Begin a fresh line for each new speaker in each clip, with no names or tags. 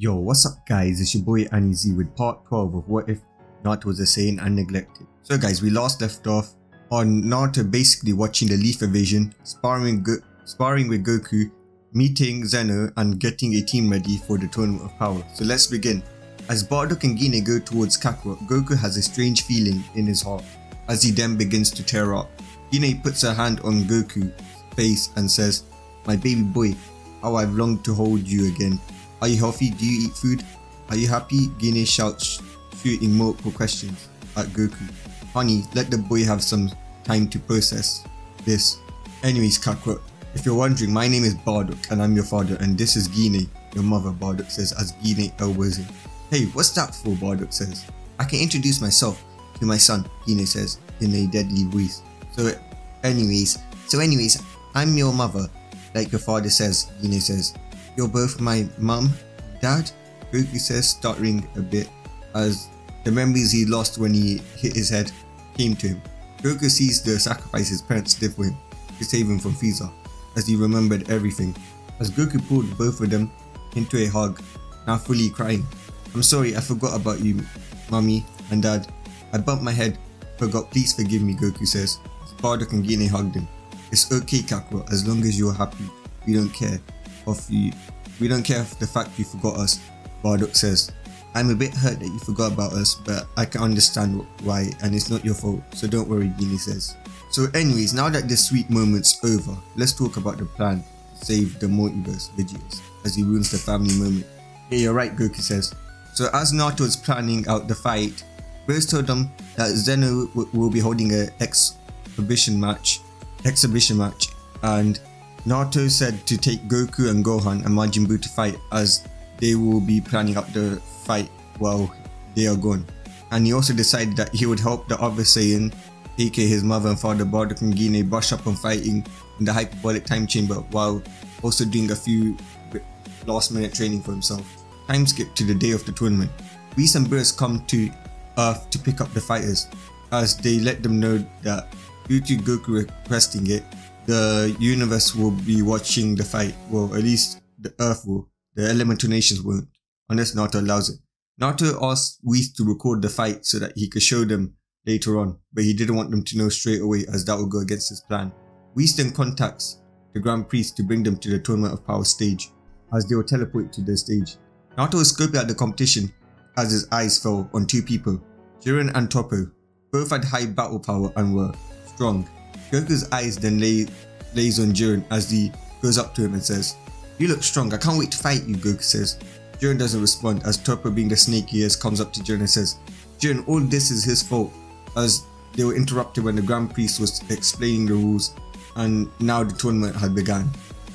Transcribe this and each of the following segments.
Yo, what's up guys, it's your boy Anizi with part 12 of What If Naruto was a Saiyan and Neglected. So guys, we last left off on Naruto basically watching the Leaf Invasion, sparring with Goku, meeting Zeno and getting a team ready for the Tournament of Power. So let's begin. As Bardock and Gine go towards Kakarot, Goku has a strange feeling in his heart as he then begins to tear up. Gine puts her hand on Goku's face and says, "My baby boy, how I've longed to hold you again. Are you healthy? Do you eat food? Are you happy?" Gine shouts, shooting multiple questions at Goku. "Honey, let the boy have some time to process this. Anyways, Kakarot, if you're wondering, my name is Bardock and I'm your father, and this is Gine, your mother," Bardock says as Gine elbows him. "Hey, what's that for?" Bardock says. "I can introduce myself to my son," Gine says in a deadly voice. So anyways, I'm your mother, like your father says," Gine says. "You're both my mum, dad?" Goku says, stuttering a bit as the memories he lost when he hit his head came to him. Goku sees the sacrifice his parents did for him to save him from Frieza, as he remembered everything. As Goku pulled both of them into a hug, now fully crying. "I'm sorry, I forgot about you, Mummy and Dad. I bumped my head, forgot, please forgive me," Goku says. As Bardock and Gine hugged him. "It's okay, Kakarot, as long as you're happy. We don't care of the fact you forgot us," Bardock says. "I'm a bit hurt that you forgot about us, but I can understand why, and it's not your fault, so don't worry," Gine says. So anyways, now that this sweet moment's over, let's talk about the plan to save the multiverse, Vegeta, as he ruins the family moment. "Yeah, you're right," Goku says. So as Naruto is planning out the fight, Rose told them that Zeno will be holding an exhibition match, and Naruto said to take Goku and Gohan and Majin Buu to fight, as they will be planning out the fight while they are gone. And he also decided that he would help the other Saiyan, aka his mother and father Bardock and Gine, brush up on fighting in the hyperbolic time chamber while also doing a few last minute training for himself. Time skip to the day of the tournament. Whis and Beerus come to Earth to pick up the fighters, as they let them know that due to Goku requesting it, the universe will be watching the fight. Well, at least the Earth will. The elemental nations won't, unless Naruto allows it. Naruto asked Whis to record the fight so that he could show them later on, but he didn't want them to know straight away, as that would go against his plan. Whis then contacts the Grand Priest to bring them to the Tournament of Power stage, as they were teleported to the stage. Naruto was scoping out the competition as his eyes fell on two people, Jiren and Toppo. Both had high battle power and were strong. Goku's eyes then lays on Jiren as he goes up to him and says, "You look strong, I can't wait to fight you," Goku says. Jiren doesn't respond, as Toppo, being the snake he is, comes up to Jiren and says, "Jiren, all this is his fault," as they were interrupted when the Grand Priest was explaining the rules, and now the tournament had begun.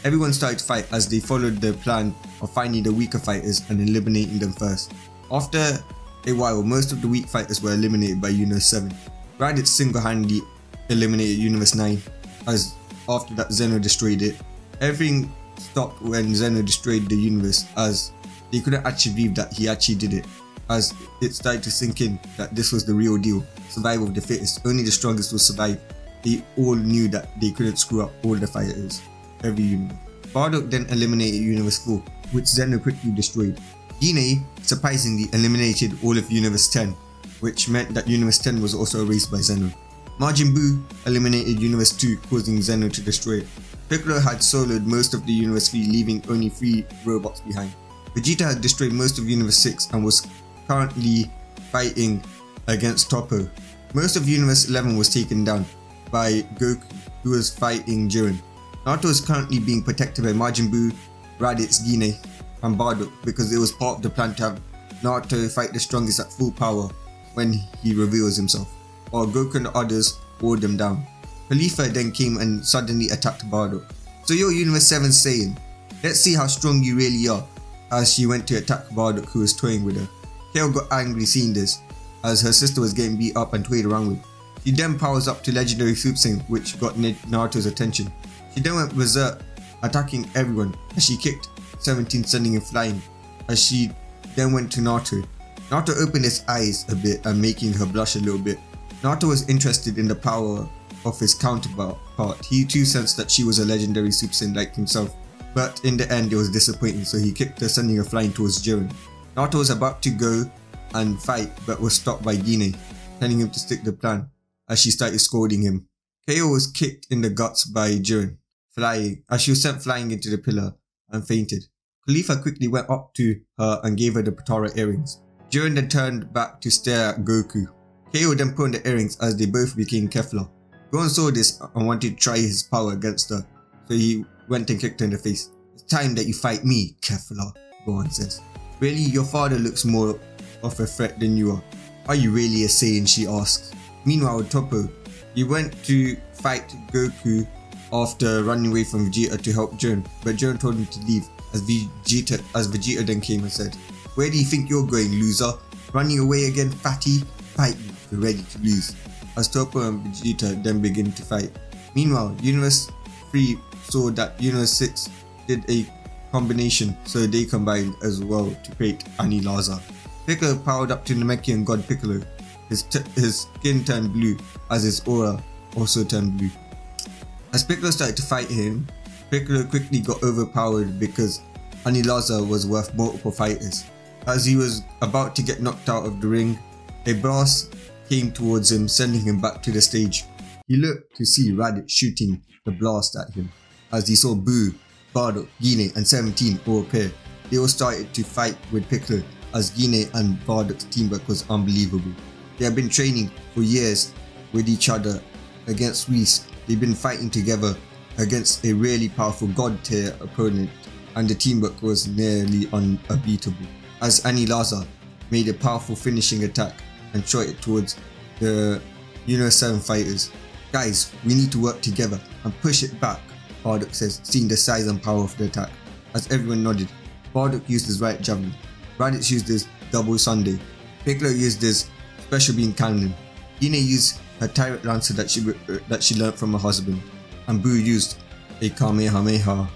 Everyone started to fight as they followed the plan of finding the weaker fighters and eliminating them first. After a while, most of the weak fighters were eliminated by Universe 7. Raditz single-handedly eliminated Universe 9, as after that Zeno destroyed it. Everything stopped when Zeno destroyed the universe, as they couldn't actually believe that he actually did it, as it started to sink in that this was the real deal. Survival of the fittest, only the strongest will survive. They all knew that they couldn't screw up all the fighters, every universe. Bardock then eliminated Universe 4, which Zeno quickly destroyed. Gine surprisingly eliminated all of Universe 10, which meant that Universe 10 was also erased by Zeno. Majin Buu eliminated Universe 2, causing Zeno to destroy it. Piccolo had soloed most of the Universe 3, leaving only 3 robots behind. Vegeta had destroyed most of Universe 6 and was currently fighting against Toppo. Most of Universe 11 was taken down by Goku, who was fighting Jiren. Naruto is currently being protected by Majin Buu, Raditz, Gine, and Bardock, because it was part of the plan to have Naruto fight the strongest at full power when he reveals himself, while Goku and the others wore them down. Khalifa then came and suddenly attacked Bardock. "So you're Universe 7 Saiyan. Let's see how strong you really are," as she went to attack Bardock, who was toying with her. Kale got angry seeing this, as her sister was getting beat up and toyed around with. She then powers up to Legendary Super Saiyan, which got Naruto's attention. She then went berserk, attacking everyone, as she kicked 17, sending him flying, as she then went to Naruto. Naruto opened his eyes a bit and making her blush a little bit. Naruto was interested in the power of his counterpart. He too sensed that she was a legendary Super Saiyan like himself, but in the end it was disappointing, so he kicked her, sending her flying towards Jiren. Naruto was about to go and fight but was stopped by Gine, telling him to stick to the plan as she started scolding him. KO was kicked in the guts by Jiren, as she was sent flying into the pillar and fainted. Khalifa quickly went up to her and gave her the Potara earrings. Jiren then turned back to stare at Goku. KO then put on the earrings as they both became Kefla. Gohan saw this and wanted to try his power against her, so he went and kicked her in the face. "It's time that you fight me, Kefla," Gohan says. "Really, your father looks more of a threat than you are. Are you really a Saiyan?" she asks. Meanwhile, Toppo, he went to fight Goku after running away from Vegeta to help Jiren, but Jiren told him to leave as Vegeta then came and said, "Where do you think you're going, loser? Running away again, fatty? Fight me if you're ready to lose." As Toppo and Vegeta then begin to fight. Meanwhile, Universe 3 saw that Universe 6 did a combination, so they combined as well to create Anilaza. Piccolo powered up to Namekian God Piccolo. His skin turned blue as his aura also turned blue. As Piccolo started to fight him, Piccolo quickly got overpowered because Anilaza was worth multiple fighters. As he was about to get knocked out of the ring, a blast came towards him, sending him back to the stage. He looked to see Raditz shooting the blast at him. As he saw Boo, Bardock, Gine and 17 all appear, they all started to fight with Piccolo as Gine and Bardock's teamwork was unbelievable. They have been training for years with each other against Whis. They've been fighting together against a really powerful god tier opponent, and the teamwork was nearly unbeatable. As Anilaza made a powerful finishing attack and shot it towards the Universe 7 fighters. "Guys, we need to work together and push it back," Bardock says, seeing the size and power of the attack. As everyone nodded, Bardock used his right javelin, Raditz used his double Sunday, Piccolo used his special beam cannon, Gine used her Tyrant Lancer that she learnt from her husband, and Boo used a Kamehameha.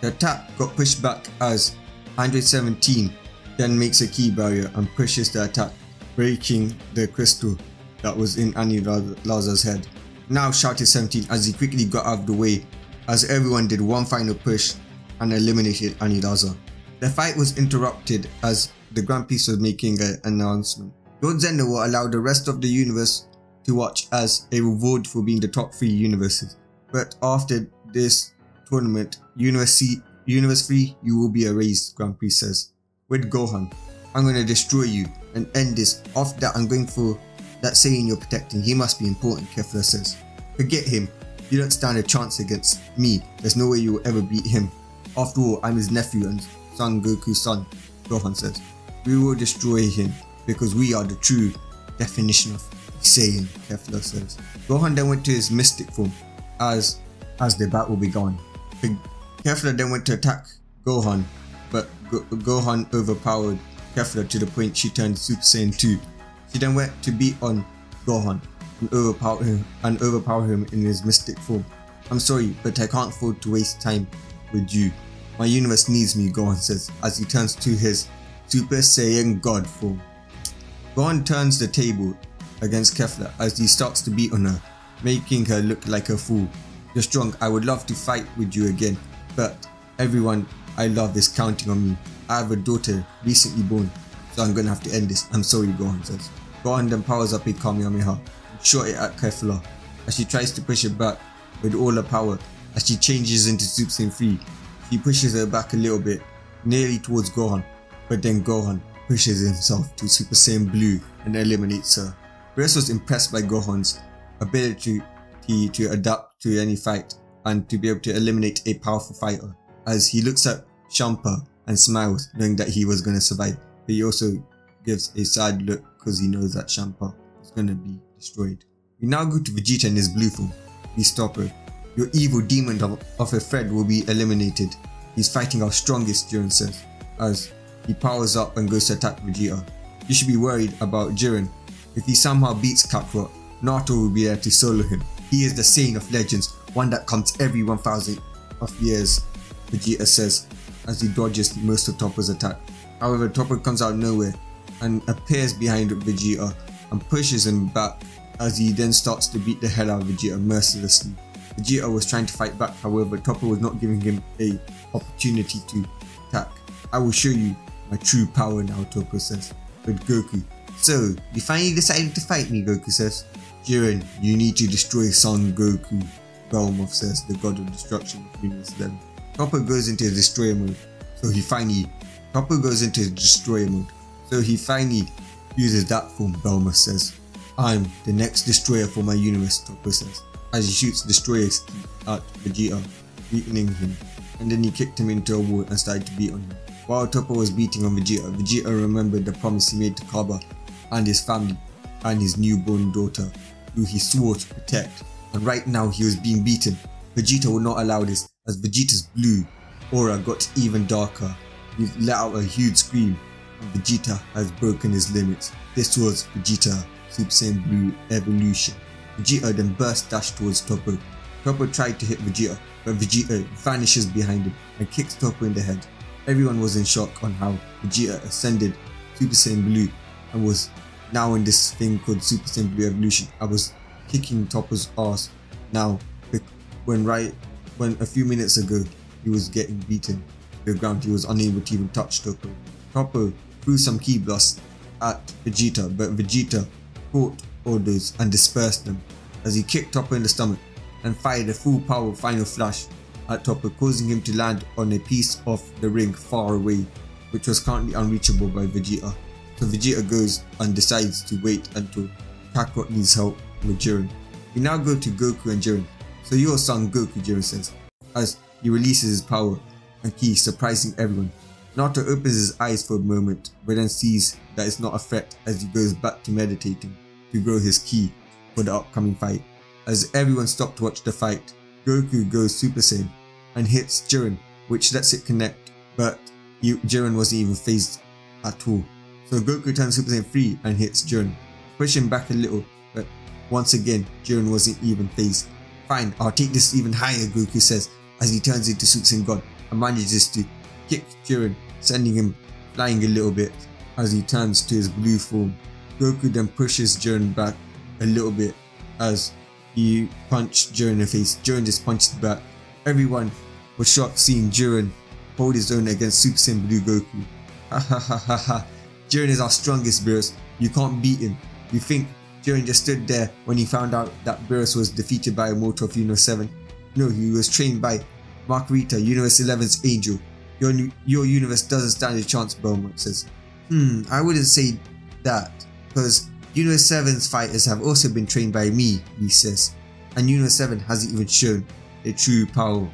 The attack got pushed back as Android 17 then makes a key barrier and pushes the attack, breaking the crystal that was in Anilaza's head. "Now," shouted 17 as he quickly got out of the way as everyone did one final push and eliminated Anilaza. The fight was interrupted as the Grand Priest was making an announcement. Lord Zenda will allow the rest of the universe to watch as a reward for being the top 3 universes. But after this tournament, Universe 3, you will be erased, Grand Priest says. With Gohan, "I'm going to destroy you and end this. After that, I'm going for that Saiyan you're protecting. He must be important," Kefla says. "Forget him. You don't stand a chance against me. There's no way you will ever beat him. After all, I'm his nephew and Son Goku's son," Gohan says. "We will destroy him because we are the true definition of Saiyan," Kefla says. Gohan then went to his mystic form as the battle began. Kefla then went to attack Gohan, but Gohan overpowered Kefla to the point she turned Super Saiyan 2. She then went to beat on Gohan and overpower him in his mystic form. "I'm sorry, but I can't afford to waste time with you. My universe needs me," Gohan says as he turns to his Super Saiyan God form. Gohan turns the table against Kefla as he starts to beat on her, making her look like a fool. "You're strong. I would love to fight with you again, but everyone I love is counting on me. I have a daughter recently born, so I'm gonna have to end this. I'm sorry," Gohan says. Gohan then powers up a Kamehameha and shot it at Kefla as she tries to push it back with all her power. As she changes into Super Saiyan 3, he pushes her back a little bit, nearly towards Gohan, but then Gohan pushes himself to Super Saiyan Blue and eliminates her. Beerus was impressed by Gohan's ability to adapt to any fight and to be able to eliminate a powerful fighter, as he looks at Champa and smiles, knowing that he was going to survive, but he also gives a sad look because he knows that Champa is going to be destroyed. We now go to Vegeta in his blue form. We stop her. "Your evil demon of a Fred will be eliminated. He's fighting our strongest," Jiren says, as he powers up and goes to attack Vegeta. "You should be worried about Jiren. If he somehow beats Kakarot, Naruto will be there to solo him. He is the Saiyan of legends, one that comes every 1000 of years," Vegeta says as he dodges most of Toppo's attack. However, Toppo comes out of nowhere and appears behind Vegeta and pushes him back as he then starts to beat the hell out of Vegeta mercilessly. Vegeta was trying to fight back, however Toppo was not giving him a opportunity to attack. I will show you my true power now, Toppo says, with Goku. So, you finally decided to fight me, Goku says. Jiren, you need to destroy Son Goku, Belmoth says, the god of destruction of Universe 11. Toppo goes into destroyer mode, so he finally uses that form, Belmoth says. I'm the next destroyer for my universe, Toppo says, as he shoots destroyer's key at Vegeta, weakening him, and then he kicked him into a wall and started to beat on him. While Toppo was beating on Vegeta, Vegeta remembered the promise he made to Kaba and his family and his newborn daughter, who he swore to protect, and right now he was being beaten. Vegeta would not allow this, as Vegeta's blue aura got even darker. He let out a huge scream, and Vegeta has broken his limits. This was Vegeta Super Saiyan Blue Evolution. Vegeta then burst dash towards Toppo. Toppo tried to hit Vegeta, but Vegeta vanishes behind him and kicks Toppo in the head. Everyone was in shock on how Vegeta ascended Super Saiyan Blue and was now in this thing called Super Saiyan Blue Evolution. I was kicking Toppo's ass now when a few minutes ago he was getting beaten to the ground. He was unable to even touch Toppo. Toppo threw some ki blasts at Vegeta, but Vegeta caught all those and dispersed them as he kicked Toppo in the stomach and fired a full power final flash at Toppo, causing him to land on a piece of the ring far away, which was currently unreachable by Vegeta. So Vegeta goes and decides to wait until Kakarot needs help with Jiren. We now go to Goku and Jiren. So your son Goku, Jiren says, as he releases his power and ki, surprising everyone. Naruto opens his eyes for a moment, but then sees that it's not a threat as he goes back to meditating to grow his ki for the upcoming fight. As everyone stopped to watch the fight, Goku goes Super Saiyan and hits Jiren, which lets it connect, but Jiren wasn't even phased at all. So Goku turns Super Saiyan 3 and hits Jiren, pushing him back a little, but once again Jiren wasn't even phased. Fine, I'll take this even higher, Goku says, as he turns into Super Saiyan God and manages to kick Jiren, sending him flying a little bit as he turns to his blue form. Goku then pushes Jiren back a little bit as he punched Jiren in the face. Jiren just punched back. Everyone was shocked seeing Jiren hold his own against Super Saiyan Blue Goku. Ha ha ha ha ha. Jiren is our strongest, Beerus. You can't beat him. You think Jiren just stood there when he found out that Beerus was defeated by a mortal of Universe 7? No, he was trained by Margarita, Universe 11's angel. Your universe doesn't stand a chance, Belmont says. I wouldn't say that, because Universe 7's fighters have also been trained by me, he says. And Universe 7 hasn't even shown their true power,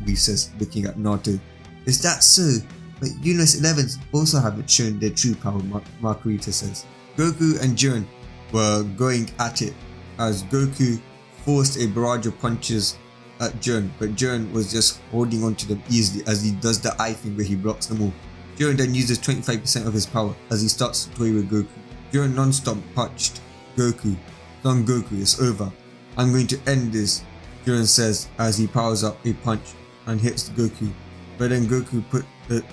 he says, looking at Naruto. Is that so? But Universe 11 also haven't shown their true power, Margarita says. Goku and Jiren were going at it as Goku forced a barrage of punches at Jiren, but Jiren was just holding on to them easily as he does the eye thing where he blocks them all. Jiren then uses 25% of his power as he starts to toy with Goku. Jiren non-stop punched Goku. Son Goku, it's over. I'm going to end this, Jiren says as he powers up a punch and hits Goku. But then Goku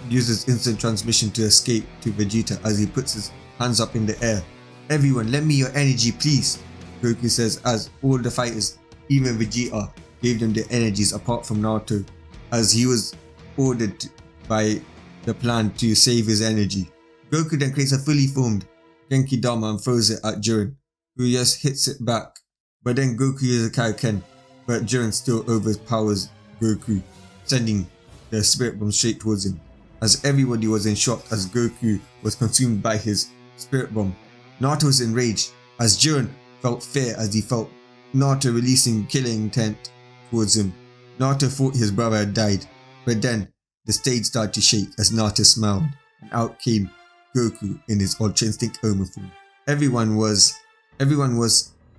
uses instant transmission to escape to Vegeta as he puts his hands up in the air. Everyone, lend me your energy, please, Goku says as all the fighters, even Vegeta, gave them their energies apart from Naruto, as he was ordered by the plan to save his energy. Goku then creates a fully formed Genki Dama and throws it at Jiren, who just hits it back. But then Goku uses a Kaioken, but Jiren still overpowers Goku, sending the Spirit Bomb straight towards him. As everybody was in shock as Goku was consumed by his Spirit Bomb. Naruto was enraged as Jiren felt fear as he felt Naruto releasing killing intent towards him. Naruto thought his brother had died, but then the stage started to shake as Naruto smiled, and out came Goku in his Ultra Instinct Oma form. Everyone was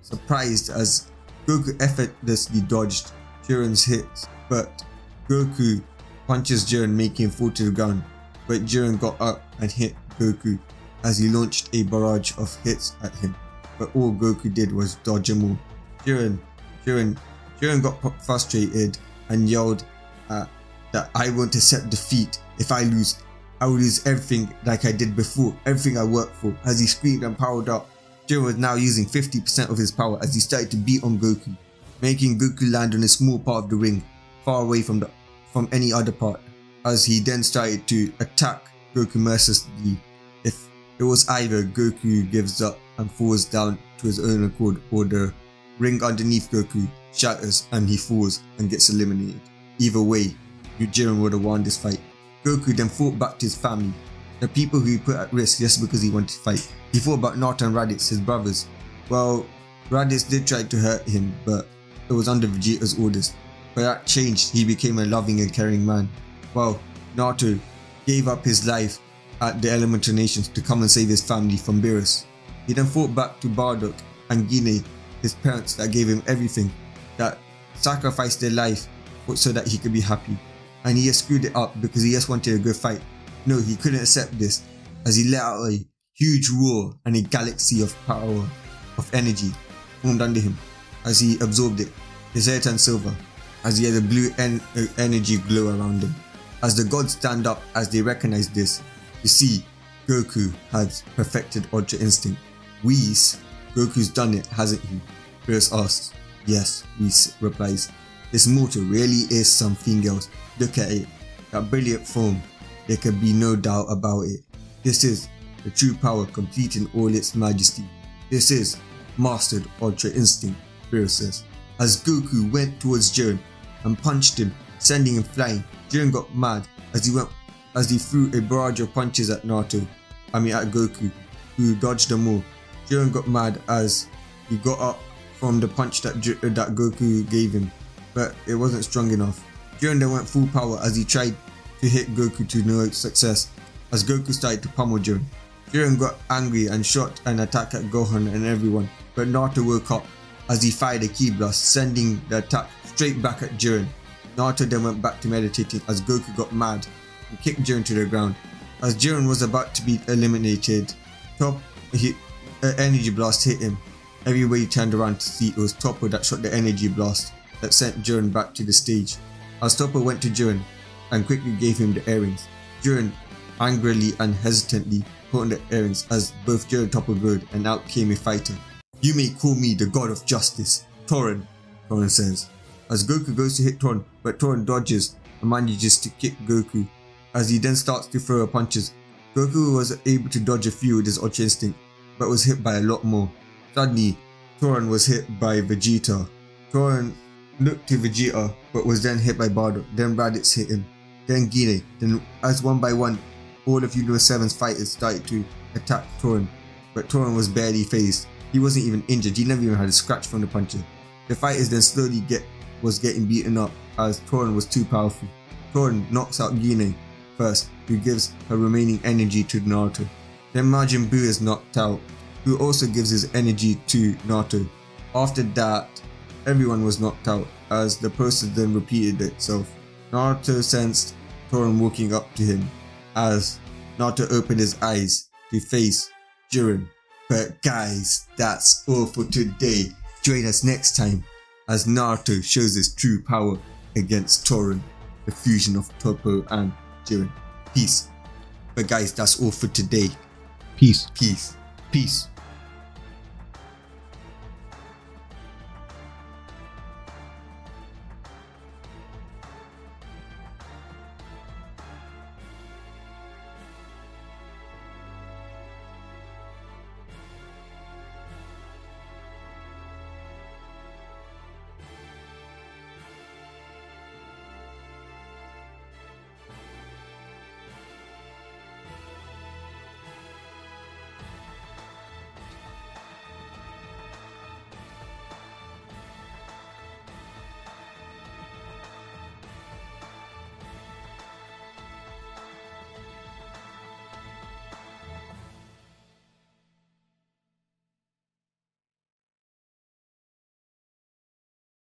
surprised as Goku effortlessly dodged Jiren's hits, but Goku punches Jiren, making him fall to the ground. But Jiren got up and hit Goku as he launched a barrage of hits at him, but all Goku did was dodge them all. Jiren got frustrated and yelled that I won't accept defeat. If I lose, I will lose everything like I did before, everything I worked for. As he screamed and powered up, Jiren was now using 50% of his power as he started to beat on Goku. making Goku land on a small part of the ring, far away from any other part, as he then started to attack Goku mercilessly. If it was either Goku gives up and falls down to his own accord, or the ring underneath Goku shatters and he falls and gets eliminated. Either way, Jiren would have won this fight. Goku then fought back to his family, the people who he put at risk just because he wanted to fight. He thought about Naruto and Raditz, his brothers. Well, Raditz did try to hurt him, but it was under Vegeta's orders. But that changed, he became a loving and caring man. Well, Naruto gave up his life at the Elemental Nations to come and save his family from Beerus. He then fought back to Bardock and Gine, his parents that gave him everything, that sacrificed their life so that he could be happy. And he just screwed it up because he just wanted a good fight. No, he couldn't accept this, as he let out a huge roar and a galaxy of power, of energy, formed under him. As he absorbed it, his hair turned silver, as he had a blue energy glow around him. As the gods stand up as they recognize this, you see, Goku has perfected Ultra Instinct. Whis, Goku's done it, hasn't he? Beerus asks. Yes, Whis replies. This mortal really is something else. Look at it. That brilliant form. There can be no doubt about it. This is the true power complete in all its majesty. This is mastered Ultra Instinct, Beerus says. As Goku went towards Jiren and punched him, sending him flying, Jiren got mad as he threw a barrage of punches at Goku, who dodged them all. Jiren got mad as he got up from the punch that Goku gave him, but it wasn't strong enough. Jiren then went full power as he tried to hit Goku to no success, as Goku started to pummel Jiren. Jiren got angry and shot an attack at Gohan and everyone, but Naruto woke up as he fired a ki blast, sending the attack straight back at Jiren. Naruto then went back to meditating as Goku got mad and kicked Jiren to the ground. As Jiren was about to be eliminated, energy blast hit him. Everywhere he turned around to see, it was Toppo that shot the energy blast that sent Jiren back to the stage. As Toppo went to Jiren and quickly gave him the earrings, Jiren angrily and hesitantly put on the earrings as both Jiren and Toppo rode, and out came a fighter. You may call me the god of justice, Tauren says. As Goku goes to hit Tauren, but Tauren dodges and manages to kick Goku. As he then starts to throw punches, Goku was able to dodge a few with his Ultra Instinct, but was hit by a lot more. Suddenly, Tauren was hit by Vegeta. Tauren looked to Vegeta, but was then hit by Bardock. Then Raditz hit him. Then Gine. Then, as one by one, all of Universe 7's fighters started to attack Tauren, but Tauren was barely phased. He wasn't even injured. He never even had a scratch from the puncher. The fighters then slowly was getting beaten up as Tauren was too powerful. Tauren knocks out Gine first, who gives her remaining energy to Naruto. Then Majin Buu is knocked out, who also gives his energy to Naruto. After that, everyone was knocked out as the process then repeated itself. Naruto sensed Tauren walking up to him as Naruto opened his eyes to face Jiren. But guys, that's all for today. Join us next time as Naruto shows his true power against Tauren, the fusion of Toppo and Jiren. Peace. But guys, that's all for today. Peace.